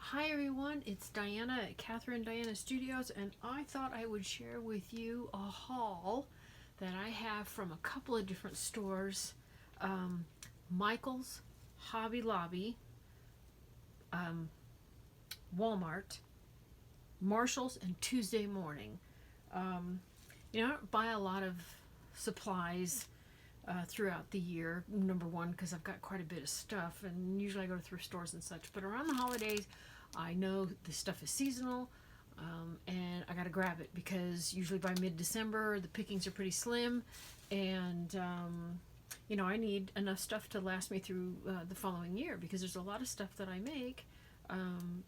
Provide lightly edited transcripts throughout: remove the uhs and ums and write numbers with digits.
Hi everyone, it's Diana at Catherine Diana Studios, and I thought I would share with you a haul that I have from a couple of different stores. um, Michael's, Hobby Lobby, um, Walmart, Marshall's, and Tuesday Morning. Um, I don't buy a lot of supplies throughout the year. Number one, because I've got quite a bit of stuff, and usually I go to thrift stores and such. But around the holidays, I know this stuff is seasonal, and I got to grab it because usually by mid-December the pickings are pretty slim, and I need enough stuff to last me through the following year because there's a lot of stuff that I make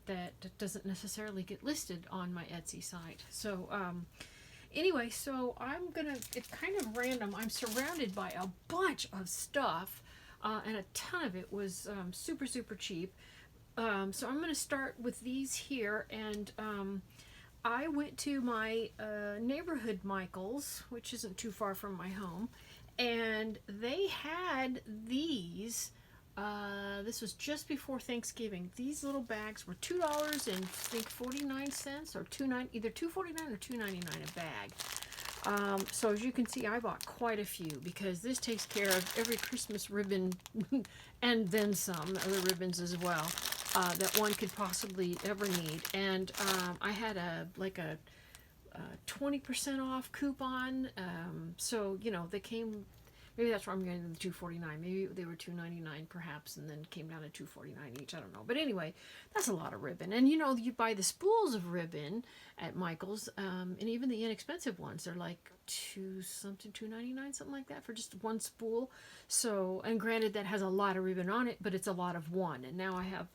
that doesn't necessarily get listed on my Etsy site. So anyway, so it's kind of random. I'm surrounded by a bunch of stuff, and a ton of it was super, super cheap. So I'm going to start with these here, and I went to my neighborhood Michael's, which isn't too far from my home, and they had these. This was just before Thanksgiving. These little bags were $2 and I think 49 cents, or either $2.49 or $2.99 a bag. So as you can see, I bought quite a few because this takes care of every Christmas ribbon and then some other ribbons as well that one could possibly ever need. And I had a 20% off coupon. So they came. Maybe that's where I'm getting the $2.49. Maybe they were $2.99 perhaps, and then came down to $2.49 each. I don't know. But anyway, that's a lot of ribbon. And you buy the spools of ribbon at Michael's, and even the inexpensive ones, they're like $2.99, something like that, for just one spool. So, and granted, that has a lot of ribbon on it, but it's a lot of one. And now I have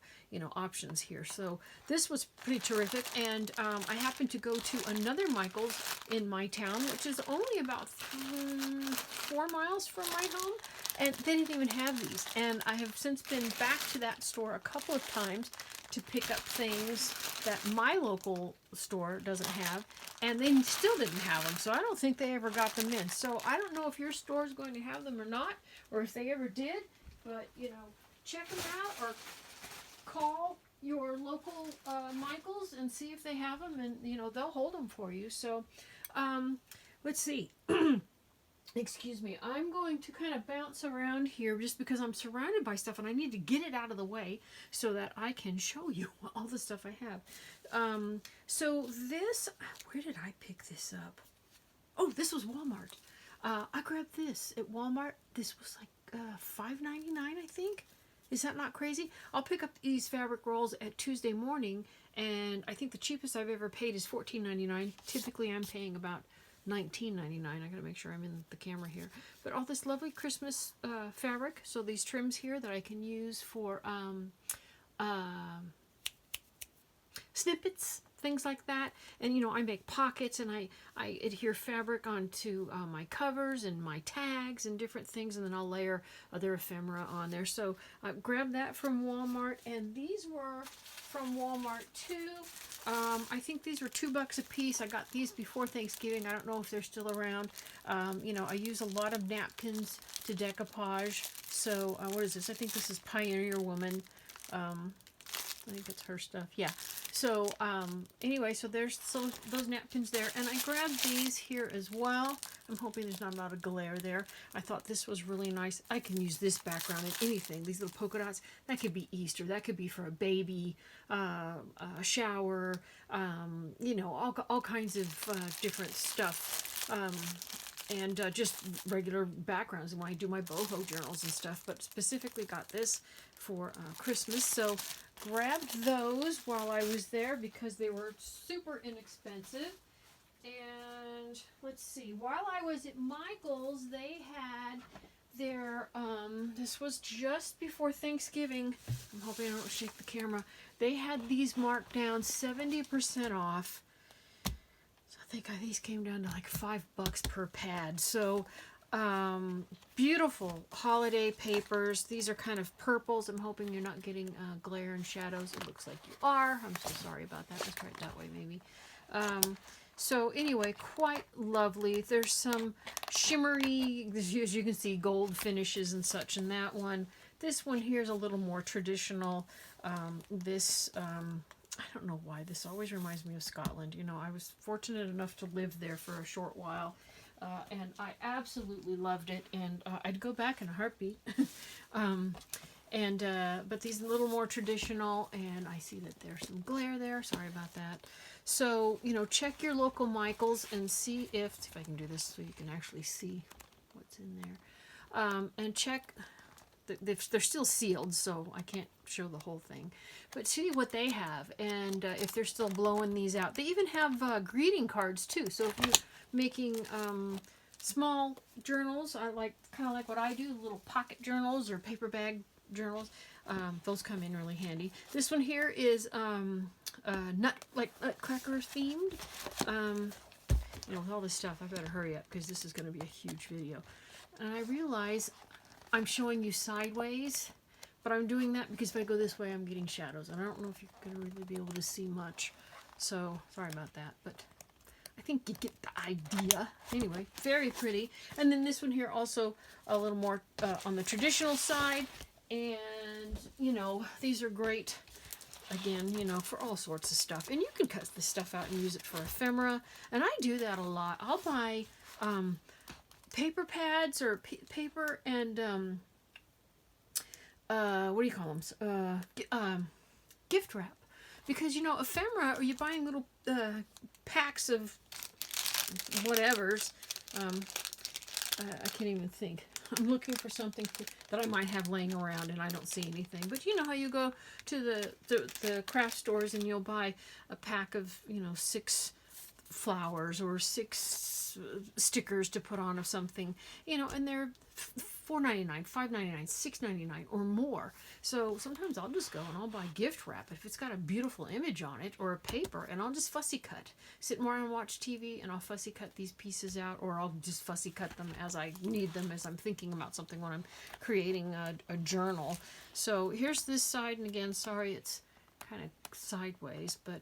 options here. So this was pretty terrific. And I happened to go to another Michael's in my town, which is only about 4 miles from my home, and they didn't even have these. And I have since been back to that store a couple of times to pick up things that my local store doesn't have, and they still didn't have them. So I don't think they ever got them in. So I don't know if your store is going to have them or not, or if they ever did, but check them out, or call your local Michael's and see if they have them, and they'll hold them for you. So let's see. Excuse me, I'm going to kind of bounce around here just because I'm surrounded by stuff and I need to get it out of the way so that I can show you all the stuff I have. So this, where did I pick this up? Oh, this was Walmart. I grabbed this at Walmart. This was like $5.99, I think. Is that not crazy? I'll pick up these fabric rolls at Tuesday Morning, and I think the cheapest I've ever paid is $14.99. Typically I'm paying about $19.99. I gotta make sure I'm in the camera here. But all this lovely Christmas fabric. So these trims here that I can use for snippets, things like that. And I make pockets, and I adhere fabric onto my covers and my tags and different things, and then I'll layer other ephemera on there. So I grabbed that from Walmart, and these were from Walmart too. I think these were $2 a piece. I got these before Thanksgiving. I don't know if they're still around. I use a lot of napkins to decoupage. So what is this? I think this is Pioneer Woman. I think it's her stuff. Yeah. So anyway, so there's those napkins there, and I grabbed these here as well. I'm hoping there's not a lot of glare there. I thought this was really nice. I can use this background in anything. These little polka dots, that could be Easter. That could be for a baby, a shower, all kinds of different stuff. And just regular backgrounds when I do my boho journals and stuff, but specifically got this for Christmas. So grabbed those while I was there because they were super inexpensive. And let's see, while I was at Michael's, they had their, this was just before Thanksgiving. I'm hoping I don't shake the camera. They had these marked down 70% off. I think these came down to like $5 per pad. So beautiful holiday papers. These are kind of purples. I'm hoping you're not getting glare and shadows. It looks like you are. I'm so sorry about that. Let's try it that way maybe. So anyway, quite lovely. There's some shimmery, as you can see, gold finishes and such in that one. This one here is a little more traditional. I don't know why, this always reminds me of Scotland. You know, I was fortunate enough to live there for a short while, and I absolutely loved it, and I'd go back in a heartbeat. But these are a little more traditional, and I see that there's some glare there. Sorry about that. So, you know, check your local Michaels and see if I can do this so you can actually see what's in there. And check, they're still sealed, so I can't show the whole thing. But see what they have, and if they're still blowing these out. They even have greeting cards, too. So if you're making small journals, kind of like what I do, little pocket journals or paper bag journals, those come in really handy. This one here is nutcracker themed. You know, with all this stuff, I better hurry up because this is going to be a huge video. And I realize I'm showing you sideways, but I'm doing that because if I go this way, I'm getting shadows. And I don't know if you're going to really be able to see much. So, sorry about that, but I think you get the idea. Anyway, very pretty. And then this one here also a little more on the traditional side. And, you know, these are great, again, you know, for all sorts of stuff. And you can cut this stuff out and use it for ephemera. And I do that a lot. I'll buy paper pads or paper and, what do you call them? Gift wrap. Because, you know, ephemera, or you're buying little packs of whatevers. I can't even think. I'm looking for something that I might have laying around and I don't see anything. But you know how you go to the craft stores and you'll buy a pack of, you know, 6 flowers or 6 stickers to put on of something, you know, and they're $4.99, $5.99, $6.99 or more. So sometimes I'll just go and I'll buy gift wrap if it's got a beautiful image on it or a paper, and I'll just fussy cut. Sit more and watch TV and I'll fussy cut these pieces out, or I'll just fussy cut them as I need them, as I'm thinking about something when I'm creating a journal. So here's this side, and again, sorry it's kind of sideways, but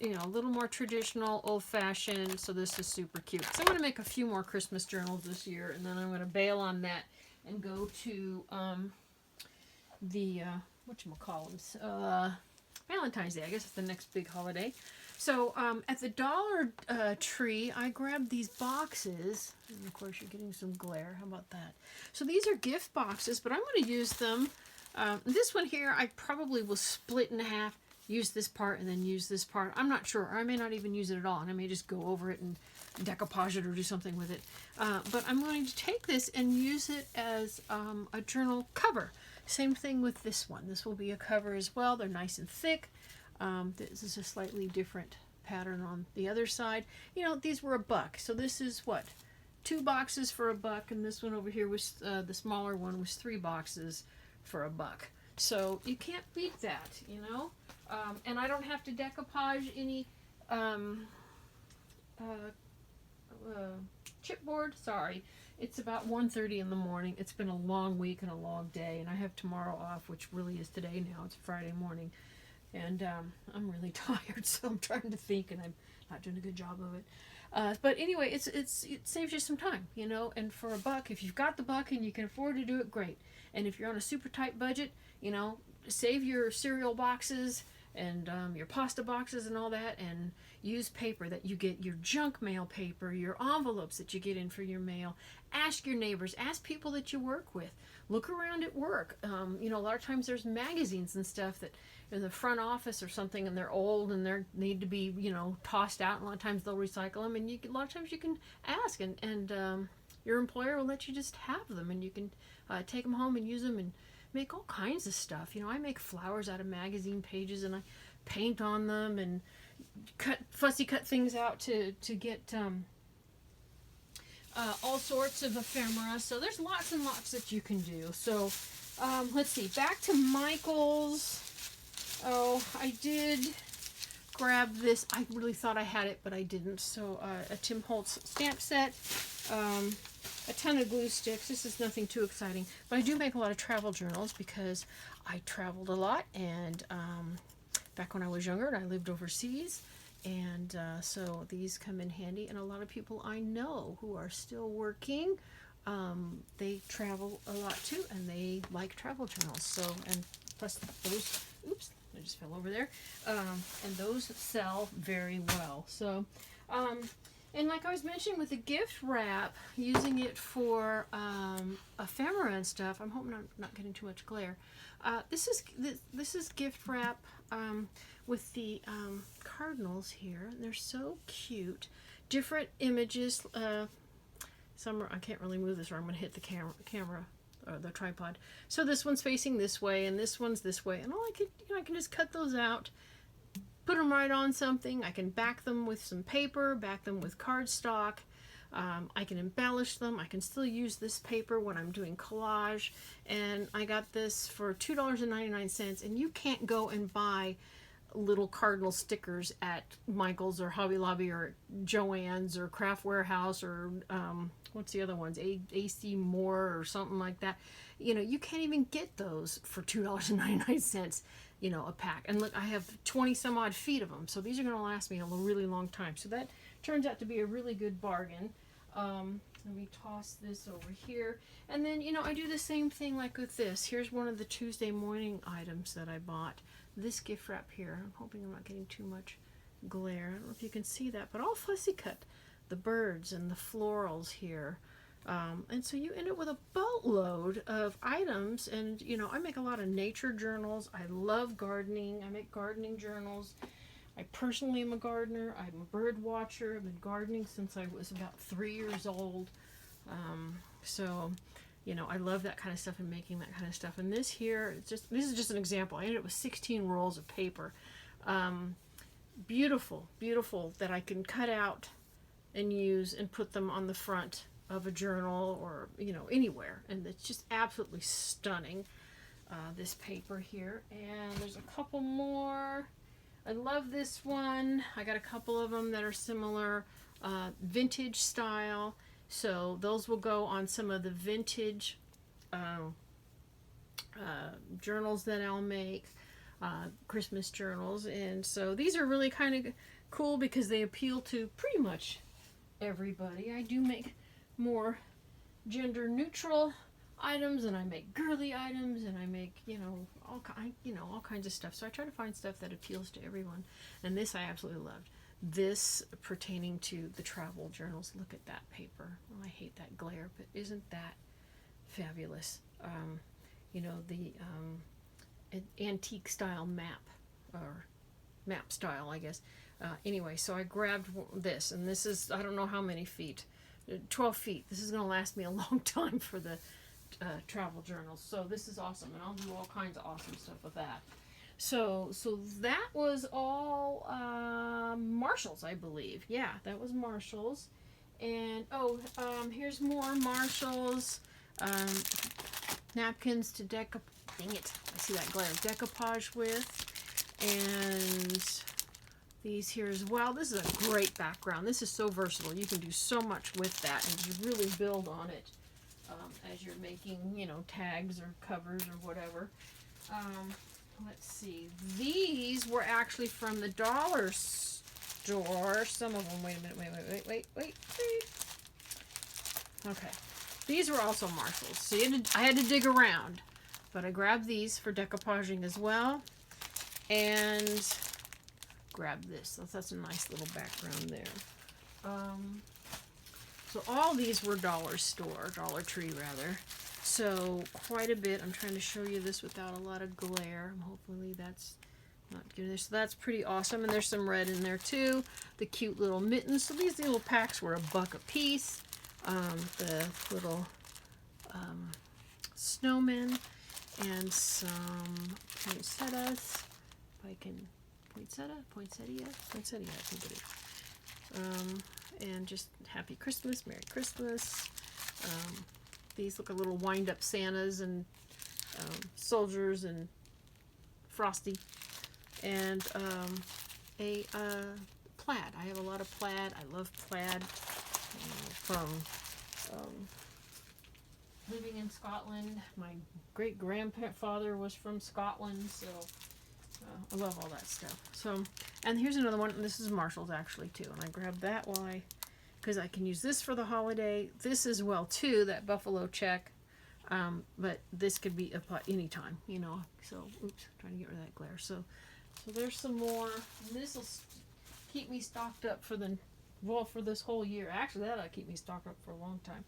you know, a little more traditional, old-fashioned, so this is super cute. So I'm going to make a few more Christmas journals this year, and then I'm going to bail on that and go to the, whatchamacallums, Valentine's Day. I guess it's the next big holiday. So at the Dollar Tree, I grabbed these boxes, and of course you're getting some glare. How about that? So these are gift boxes, but I'm going to use them. This one here, I probably will split in half. Use this part and then use this part. I'm not sure. I may not even use it at all, and I may just go over it and decoupage it or do something with it. But I'm going to take this and use it as a journal cover. Same thing with this one. This will be a cover as well. They're nice and thick. This is a slightly different pattern on the other side. You know, these were $1. So this is what? 2 boxes for $1, and this one over here was the smaller one was 3 boxes for $1. So you can't beat that, you know. And I don't have to decoupage any chipboard. Sorry, it's about 1:30 in the morning. It's been a long week and a long day, and I have tomorrow off, which really is today now. It's Friday morning, and I'm really tired, so I'm trying to think, and I'm not doing a good job of it. But anyway, it saves you some time, you know. And for $1, if you've got the buck and you can afford to do it, great. And if you're on a super tight budget, you know, save your cereal boxes and your pasta boxes and all that, and use paper that you get, your junk mail paper, your envelopes that you get in for your mail. Ask your neighbors, ask people that you work with. Look around at work. You know, a lot of times there's magazines and stuff that in the front office or something, and they're old and they need to be, you know, tossed out. And a lot of times they'll recycle them, and a lot of times you can ask, and your employer will let you just have them, and you can take them home and use them and make all kinds of stuff. You know, I make flowers out of magazine pages, and I paint on them and fussy cut things out to get all sorts of ephemera. So there's lots and lots that you can do. So let's see, back to Michael's. Oh, I did grab this. I really thought I had it, but I didn't. So a Tim Holtz stamp set. A ton of glue sticks. This is nothing too exciting, but I do make a lot of travel journals because I traveled a lot, and back when I was younger, I lived overseas, and so these come in handy. And a lot of people I know who are still working they travel a lot too, and they like travel journals. So, and plus those, oops, I just fell over there. And those sell very well. So, and like I was mentioning with the gift wrap, using it for ephemera and stuff. I'm hoping I'm not getting too much glare. This is gift wrap with the cardinals here. They're so cute. Different images. Some are, I can't really move this, or I'm going to hit the camera or the tripod. So this one's facing this way, and this one's this way, and all I can just cut those out, put them right on something. I can back them with some paper, back them with cardstock. I can embellish them. I can still use this paper when I'm doing collage. And I got this for $2.99, and you can't go and buy little cardinal stickers at Michael's or Hobby Lobby or Joann's or Craft Warehouse or what's the other ones, AC Moore or something like that. You know, you can't even get those for $2.99, you know, a pack. And look, I have 20 some odd feet of them, so these are going to last me a really long time. So that turns out to be a really good bargain. Let me toss this over here. And then, you know, I do the same thing like with this. Here's one of the Tuesday morning items that I bought. This gift wrap here. I'm hoping I'm not getting too much glare. I don't know if you can see that, but all fussy cut. The birds and the florals here. And so you end up with a boatload of items. And, you know, I make a lot of nature journals. I love gardening. I make gardening journals. I personally am a gardener. I'm a bird watcher. I've been gardening since I was about 3 years old. So, you know, I love that kind of stuff and making that kind of stuff. And this here, this is just an example. I ended up with 16 rolls of paper. Beautiful, beautiful that I can cut out and use and put them on the front of a journal or, you know, anywhere. And it's just absolutely stunning, this paper here. And there's a couple more. I love this one. I got a couple of them that are similar, vintage style. So those will go on some of the vintage journals that I'll make, Christmas journals. And so these are really kind of cool because they appeal to pretty much everybody. I do make more gender neutral items, and I make girly items, and I make, you know, all kinds of stuff. So I try to find stuff that appeals to everyone. And this I absolutely loved. This pertaining to the travel journals. Look at that paper. Oh, I hate that glare, but isn't that fabulous? You know, the antique style map, or map style, I guess. Anyway, so I grabbed this, and this is, I don't know how many feet, 12 feet. This is going to last me a long time for the travel journals. So this is awesome, and I'll do all kinds of awesome stuff with that. So that was all Marshalls, I believe. Yeah, that was Marshalls. And here's more Marshalls. Napkins to dang it, I see that glare, decoupage with. And these here as well. This is a great background. This is so versatile. You can do so much with that and just really build on it as you're making, you know, tags or covers or whatever. Let's see. These were actually from the dollar store. Some of them. Wait a minute. Wait. Okay. These were also Marshalls. So I had to dig around. But I grabbed these for decoupaging as well. And grab this. That's a nice little background there. So all these were Dollar Tree rather. So quite a bit. I'm trying to show you this without a lot of glare. Hopefully that's not good. So that's pretty awesome. And there's some red in there too. The cute little mittens. So these little packs were $1 a piece. The little snowmen and some poinsettias. If I can, poinsettia, I think it is. And just Happy Christmas, Merry Christmas. These look a little wind-up Santas and soldiers and Frosty. And a plaid. I have a lot of plaid. I love plaid from living in Scotland. My great-grandfather was from Scotland, so I love all that stuff. So, and here's another one. This is Marshall's actually too, and I grabbed that while I because I can use this for the holiday. This as well too, that buffalo check. But this could be applied anytime, you know. So, oops, trying to get rid of that glare. So there's some more. And this will keep me stocked up for for this whole year. Actually, that'll keep me stocked up for a long time.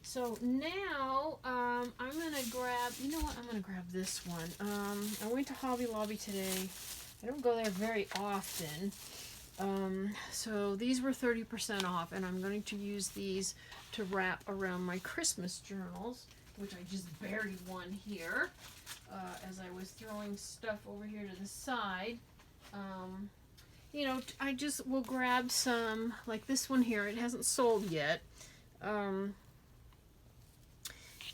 So now, I'm gonna grab. You know what? I'm gonna grab this one. I went to Hobby Lobby today. I don't go there very often. So these were 30% off, and I'm going to use these to wrap around my Christmas journals, which I just buried one here as I was throwing stuff over here to the side. You know, I just will grab some, like this one here. It hasn't sold yet.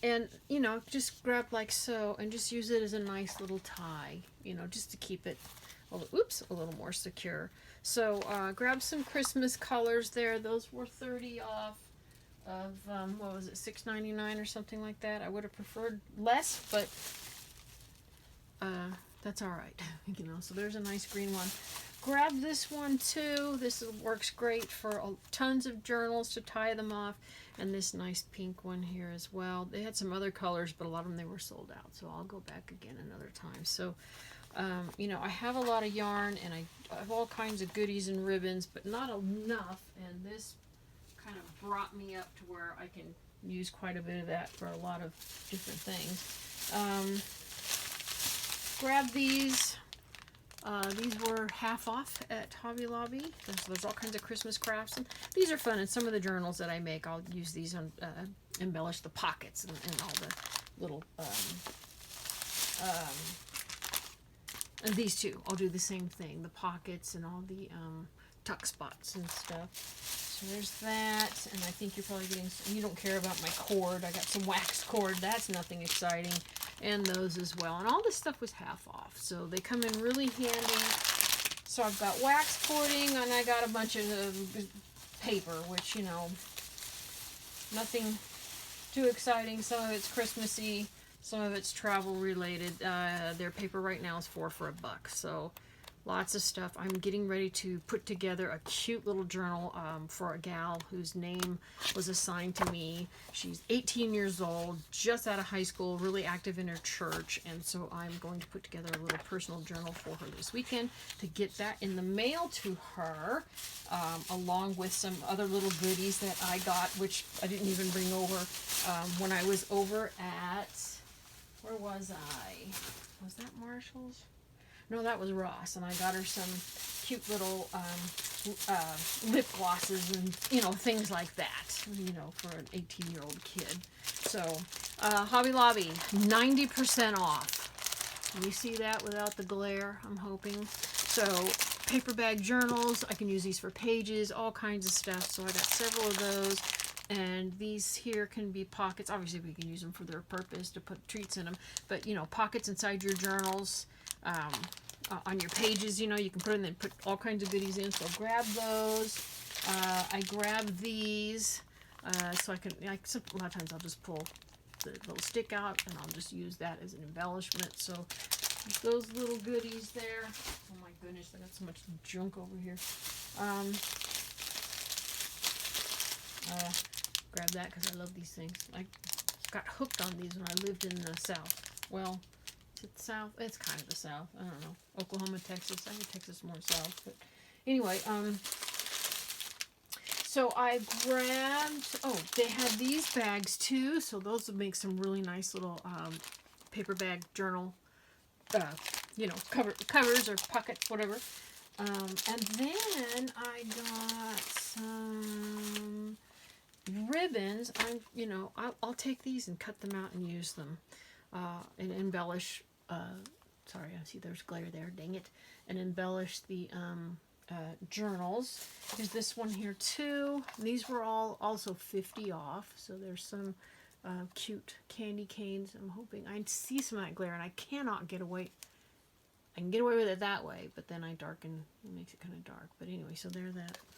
And, you know, just grab like so and just use it as a nice little tie, you know, just to keep it a little more secure. So grab some Christmas colors there. Those were 30 off of, what was it, $6.99 or something like that. I would have preferred less, but that's all right. You know, so there's a nice green one. Grab this one too. This works great for tons of journals to tie them off. And this nice pink one here as well. They had some other colors, but a lot of them they were sold out. So I'll go back again another time. So, you know, I have a lot of yarn and I have all kinds of goodies and ribbons, but not enough. And this kind of brought me up to where I can use quite a bit of that for a lot of different things. Grab these. These were half off at Hobby Lobby. There's all kinds of Christmas crafts, and these are fun. And some of the journals that I make, I'll use these on embellish the pockets and all the little. And these two, I'll do the same thing. The pockets and all the tuck spots and stuff. So there's that, and I think you're probably getting. You don't care about my cord. I got some wax cord. That's nothing exciting. And those as well. And all this stuff was half off. So they come in really handy. So I've got wax cording and I got a bunch of paper, which, you know, nothing too exciting. Some of it's Christmassy, some of it's travel related. Their paper right now is $4 for $1. So lots of stuff. I'm getting ready to put together a cute little journal for a gal whose name was assigned to me. She's 18 years old, just out of high school, really active in her church, and so I'm going to put together a little personal journal for her this weekend to get that in the mail to her, along with some other little goodies that I got, which I didn't even bring over when I was over at, where was I? Was that Marshall's? No, that was Ross, and I got her some cute little lip glosses and, you know, things like that, you know, for an 18-year-old kid. So, Hobby Lobby, 90% off. You see that without the glare, I'm hoping. So, paper bag journals, I can use these for pages, all kinds of stuff. So, I got several of those. And these here can be pockets. Obviously, we can use them for their purpose to put treats in them. But, you know, pockets inside your journals. On your pages, you know, you can put in and put all kinds of goodies in. So grab those. I grab these so I can. A lot of times I'll just pull the little stick out and I'll just use that as an embellishment. So those little goodies there. Oh my goodness, I got so much junk over here. Grab that because I love these things. I got hooked on these when I lived in the South. Well. It's South. It's kind of the South. I don't know. Oklahoma, Texas. I think Texas is more South. But anyway, so I grabbed. Oh, they had these bags too. So those would make some really nice little paper bag journal. You know, covers or pockets, whatever. And then I got some ribbons. I'll take these and cut them out and use them and embellish. Sorry, I see there's glare there, dang it. And embellish the journals. There's this one here too. These were all also 50 off. So there's some cute candy canes. I'm hoping I see some of that glare and I cannot get away. I can get away with it that way, but then I darken, it makes it kind of dark. But anyway, so there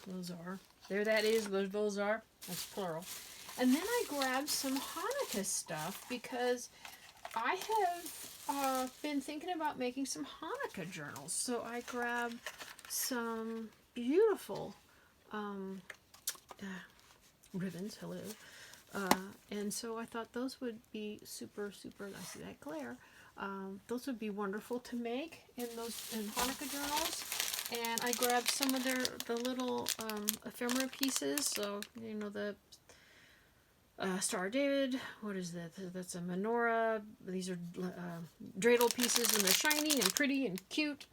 those are. There that is, those are. That's plural. And then I grabbed some Hanukkah stuff because I have been thinking about making some Hanukkah journals. So I grabbed some beautiful ribbons, hello. And so I thought those would be super, super, I see that glare. Those would be wonderful to make in those in Hanukkah journals. And I grabbed some of the little ephemera pieces. So, you know, the Star of David, what is that? That's a menorah. These are dreidel pieces, and they're shiny and pretty and cute.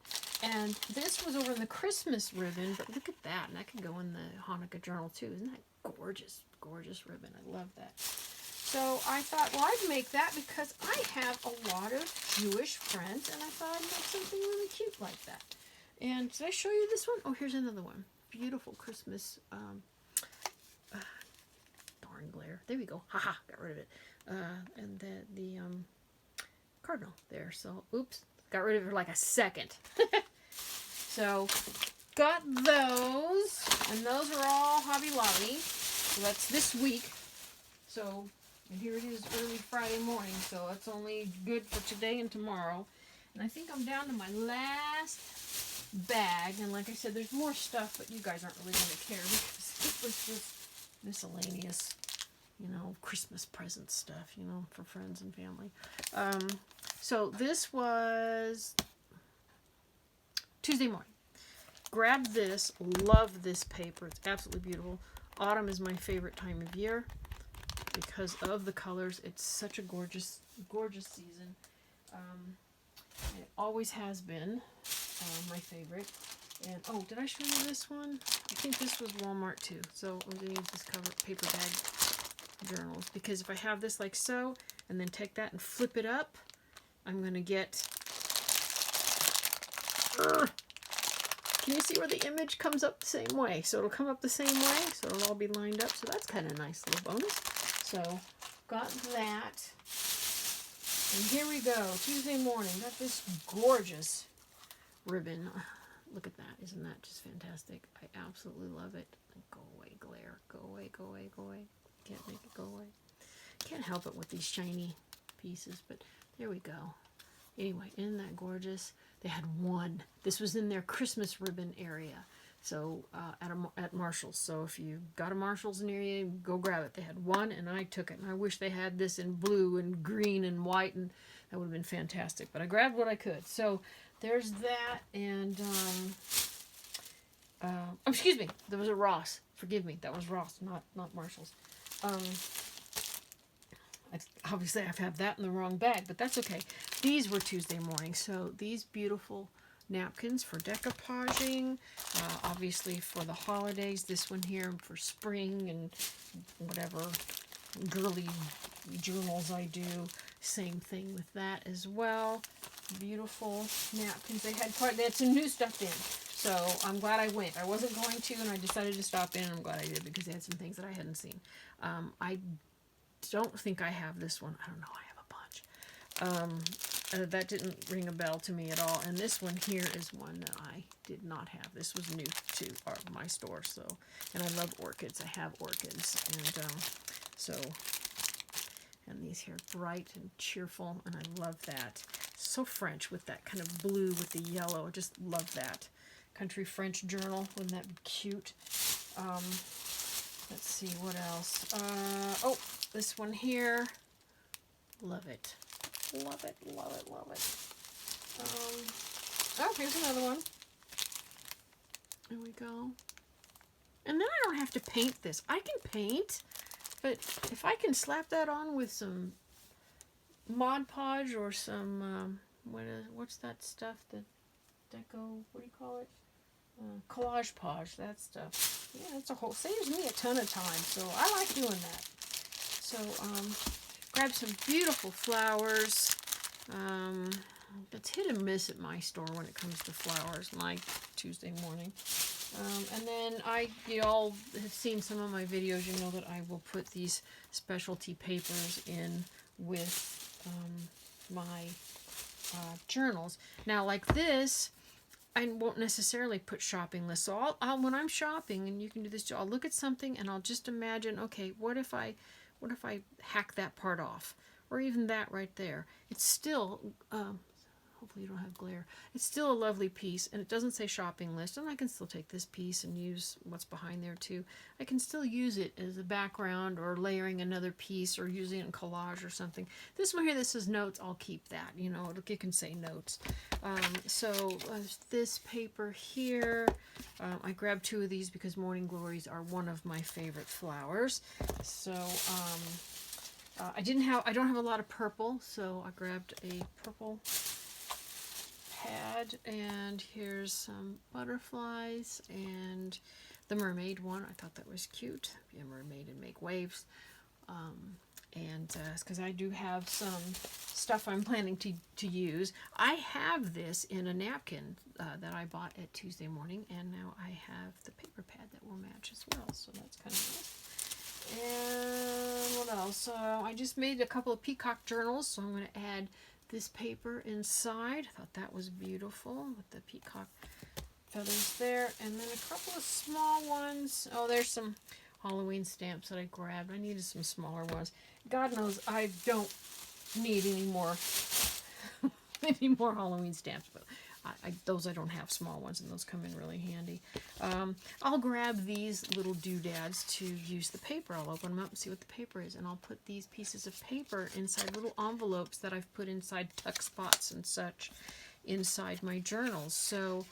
And this was over in the Christmas ribbon, but look at that. And that could go in the Hanukkah journal too. Isn't that gorgeous? Gorgeous ribbon. I love that. So I thought, well, I'd make that because I have a lot of Jewish friends, and I thought I'd make something really cute like that. And did I show you this one? Oh, here's another one. Beautiful Christmas. Darn glare. There we go. Haha, got rid of it. And the cardinal there. So, oops, got rid of it for like a second. So, got those, and those are all Hobby Lobby. So that's this week. So, and here it is early Friday morning, so that's only good for today and tomorrow. And I think I'm down to my last bag, and like I said, there's more stuff, but you guys aren't really going to care because it was just miscellaneous, you know, Christmas present stuff, you know, for friends and family. So this was Tuesday morning. Grabbed this, love this paper. It's absolutely beautiful. Autumn is my favorite time of year because of the colors. It's such a gorgeous, gorgeous season. It always has been my favorite. And oh, did I show you this one? I think this was Walmart too. So I'm going to use this cover paper bag journals because if I have this like so and then take that and flip it up, I'm going to get... Can you see where the image comes up the same way? So it'll come up the same way, so it'll all be lined up. So that's kind of a nice little bonus. So got that. And here we go. Tuesday morning. Got this gorgeous ribbon. Look at that. Isn't that just fantastic? I absolutely love it. Go away, glare. Go away, go away, go away. Can't make it go away. Can't help it with these shiny pieces, but there we go. Anyway, isn't that gorgeous? They had one. This was in their Christmas ribbon area. So at Marshall's. So if you got a Marshall's near you, go grab it. They had one, and I took it. And I wish they had this in blue and green and white, and that would have been fantastic. But I grabbed what I could. So there's that, and excuse me, there was a Ross. Forgive me, that was Ross, not Marshall's. Obviously, I've had that in the wrong bag, but that's okay. These were Tuesday morning, so these beautiful napkins for decoupaging, obviously for the holidays. This one here for spring and whatever girly journals I do. Same thing with that as well. Beautiful napkins. They had some new stuff in, so I'm glad I went. I wasn't going to, and I decided to stop in, and I'm glad I did because they had some things that I hadn't seen. I don't think I have this one. I don't know. I have a bunch. That didn't ring a bell to me at all. And this one here is one that I did not have. This was new to my store. So, and I love orchids. I have orchids, and and these here bright and cheerful, and I love that. So French with that kind of blue with the yellow. I just love that. Country French journal. Wouldn't that be cute? Let's see what else. Oh, this one here. Love it. Love it, love it, love it. Oh, here's another one. There we go. And then I don't have to paint this. I can paint, but if I can slap that on with some Mod Podge or some, what's that stuff? The deco, what do you call it? Collage Podge, that stuff. Yeah, saves me a ton of time, so I like doing that. So, grab some beautiful flowers. It's hit and miss at my store when it comes to flowers, like Tuesday morning. And then you all have seen some of my videos. You know that I will put these specialty papers in with my journals. Now, like this, I won't necessarily put shopping lists. So I'll when I'm shopping, and you can do this too, I'll look at something and I'll just imagine, okay, what if I hack that part off? Or even that right there. It's still, hold hopefully you don't have glare. It's still a lovely piece, and it doesn't say shopping list, and I can still take this piece and use what's behind there too. I can still use it as a background or layering another piece or using it in collage or something. This one here, this says notes, I'll keep that. You know, it can say notes. So this paper here, I grabbed 2 of these because morning glories are one of my favorite flowers. So I don't have a lot of purple, so I grabbed a purple pad, and here's some butterflies and the mermaid one. I thought that was cute. Be a mermaid and make waves. And because I do have some stuff I'm planning to use. I have this in a napkin that I bought at Tuesday morning, and now I have the paper pad that will match as well, so that's kind of nice. And what else? So I just made a couple of peacock journals, so I'm going to add this paper inside. I thought that was beautiful with the peacock feathers there, and then a couple of small ones. Oh, there's some Halloween stamps that I grabbed. I needed some smaller ones. God knows I don't need any more Halloween stamps, but those I don't have, small ones, and those come in really handy. I'll grab these little doodads to use the paper. I'll open them up and see what the paper is, and I'll put these pieces of paper inside little envelopes that I've put inside tuck spots and such inside my journals. So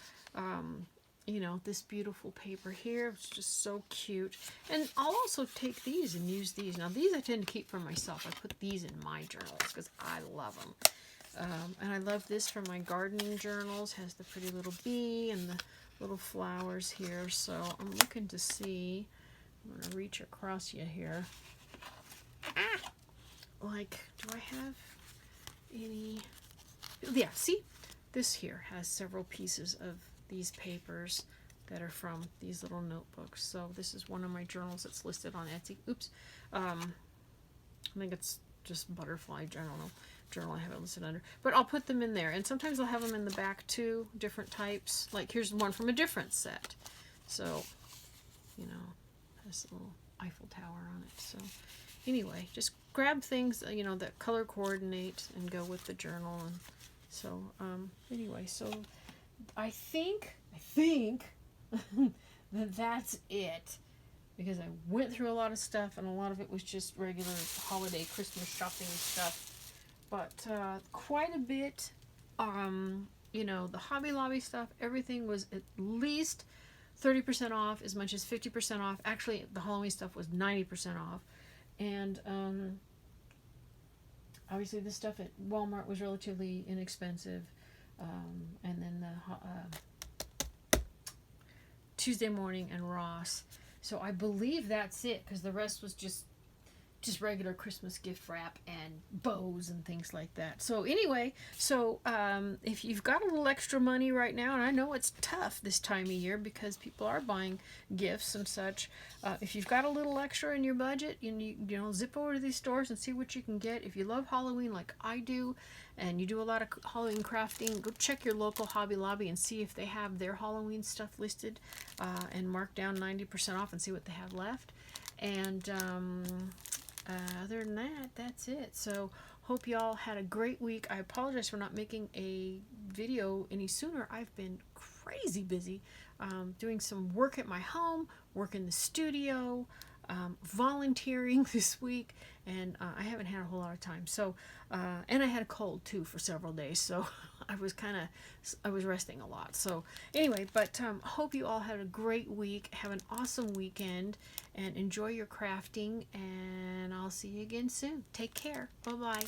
you know, this beautiful paper here, it's just so cute. And I'll also take these and use these. Now these I tend to keep for myself. I put these in my journals because I love them. And I love this for my gardening journals. Has the pretty little bee and the little flowers here. So I'm looking to see, I'm going to reach across you here. Like, do I have any? Yeah, see? This here has several pieces of these papers that are from these little notebooks. So this is one of my journals that's listed on Etsy. Oops. I think it's just butterfly journal I have it listed under. But I'll put them in there. And sometimes I'll have them in the back too, different types. Like here's one from a different set. So, you know, has a little Eiffel Tower on it. So anyway, just grab things, you know, that color coordinate and go with the journal. And so, anyway, so I think that that's it, because I went through a lot of stuff and a lot of it was just regular holiday Christmas shopping stuff, but quite a bit. You know, the Hobby Lobby stuff, everything was at least 30% off, as much as 50% off. Actually, the Halloween stuff was 90% off, and obviously the stuff at Walmart was relatively inexpensive. And then the Tuesday morning and Ross. So I believe that's it, because the rest was just regular Christmas gift wrap and bows and things like that. So anyway, so if you've got a little extra money right now, and I know it's tough this time of year because people are buying gifts and such, if you've got a little extra in your budget, and you know, zip over to these stores and see what you can get. If you love Halloween like I do, and you do a lot of Halloween crafting, go check your local Hobby Lobby and see if they have their Halloween stuff listed, and mark down 90% off and see what they have left. And other than that, that's it. So hope y'all had a great week. I apologize for not making a video any sooner. I've been crazy busy doing some work at my home, work in the studio, volunteering this week, and I haven't had a whole lot of time. So and I had a cold too for several days, so I was resting a lot. So anyway, but hope you all had a great week. Have an awesome weekend and enjoy your crafting, and I'll see you again soon. Take care. Bye bye.